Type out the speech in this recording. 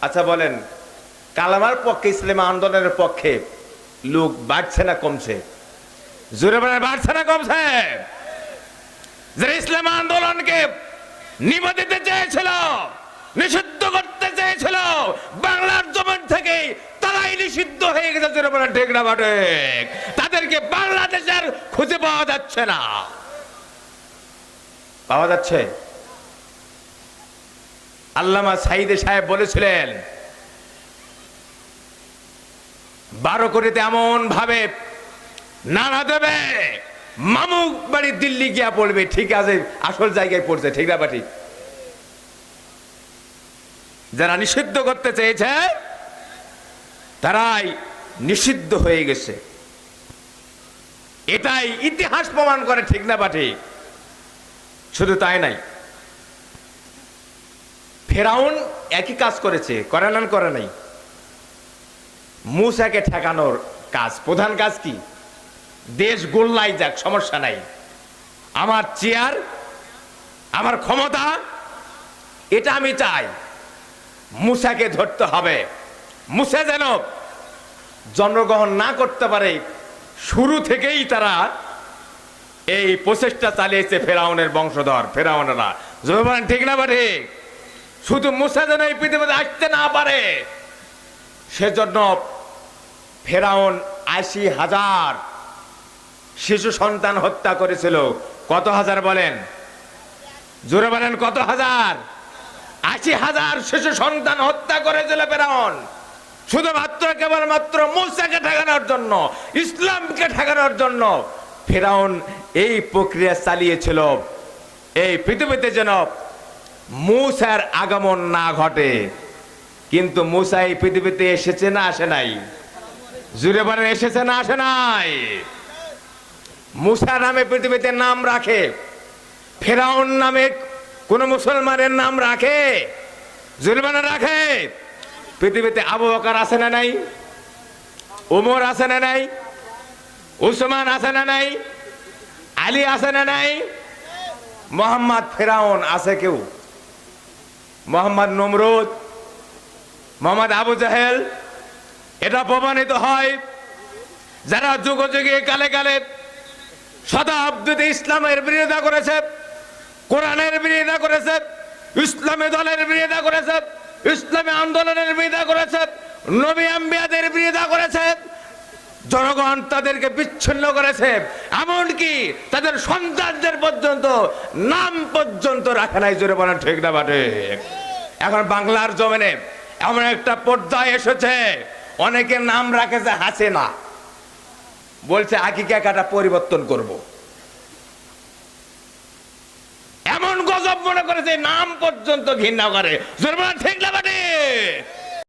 আচ্ছা বলেন, কালামার পক্ষে, ইসলামী আন্দোলনের পক্ষে লোক বাড়ছে না কমছে? জোরে বলেন, বাড়ছে না কমছে? যারা ইসলাম আন্দোলনকে নিভা দিতে চেয়েছিল, নিষিদ্ধ করতে চেয়েছিল বাংলার জমিন থেকে, তারাই নিষিদ্ধ হয়ে গেছে। জোরে বলেন ঠিক না ঠিক? তাদেরকে বাংলাদেশের খুঁজে পাওয়া যাচ্ছে না। পাওয়া যাচ্ছে? আল্লামা সাইদে সাহেব বলেছিলেন, 12 কোটিতে এমন ভাবে নানা দেবে, মামু বাড়ি দিল্লি গিয়া পড়বে। ঠিক আছে, আসল জায়গায় পড়ছে। ঠিক না ঠিক? যারা নিষিদ্ধ করতে চেয়েছে তারাই নিষিদ্ধ হয়ে গেছে, এটাই ইতিহাস প্রমাণ করে। ঠিক না ঠিক? শুধু তাই নাই, ফেরাউন একই কাজ করেছে, করে না করে নাই? মূসাকে ঠেকানোর কাজ, প্রধান কাজ কি? দেশ গোল্লাই যাক, সমস্যা নাই, আমার চেয়ার, আমার ক্ষমতা, এটা আমি চাই। মূসাকে ধরতে হবে। মূসা যেন জন্মগ্রহণ না করতে পারে, শুরু থেকেই তারা এই প্রচেষ্টা চালিয়েছে। ফেরাউনের বংশধর, ফেরাউনেরা। জবান ঠিক না ঠিক? শুধু মূসা যেন এই পৃথিবীতে আসতে না পারে, সেজন্য ফেরাউন ৮০,০০০ শিশু সন্তান হত্যা করেছিল। কত হাজার বলেন? জোরে বলেন, কত হাজার? ৮০,০০০ শিশু সন্তান হত্যা করেছিল ফেরাউন, শুধুমাত্র কেবলমাত্র মূসাকে ঠেকানোর জন্য, ইসলামকে ঠেকানোর জন্য। ফেরাউন এই প্রক্রিয়া চালিয়েছিল এই পৃথিবীতে যেন মূসার আগমন না ঘটে। কিন্তু মূসা এই পৃথিবীতে এসেছে না আসে নাই? জুড়ে বলেন, এসেছে না আসে নাই? মূসা নামে পৃথিবীতে নাম রাখে, ফেরাউন নামে কোন মুসলমানের নাম রাখে? জুড়ে বলেন, রাখে? পৃথিবীতে আবু বকর আছে না নাই? উমর আছে না নাই? উসমান আছে না নাই? আলী আছে না নাই? মোহাম্মদ ফেরাউন আছে কেউ? মোহাম্মদ নমরুদ, মোহাম্মদ আবু জাহেল। এটা প্রমাণিত হয় যারা যুগ যুগে, কালে কালে, শতাব্দীতে ইসলামের বিরোধিতা করেছে, কোরআনের বিরোধিতা করেছে, ইসলামী দলের বিরোধিতা করেছে, ইসলামী আন্দোলনের বিরোধিতা করেছে, নবী আম্বিয়াদের বিরোধিতা করেছে। জনগণ তাদেরকে বিচ্ছিন্ন করেছে, এমনকি তাদের সন্তানদের পর্যন্ত নাম পর্যন্ত রাখে নাই। জোরে বলেন ঠিক না ঠিক? এখন বাংলার জমিনে এমন একটা পর্যায়ে এসেছে, অনেকে নাম রাখেছে হাসিনা, বলছে আকিকাটা পরিবর্তন করব। এমন গজব মনে করেছে, নাম পর্যন্ত ঘৃণা করে। জোরে বলেন ঠিক না ঠিক?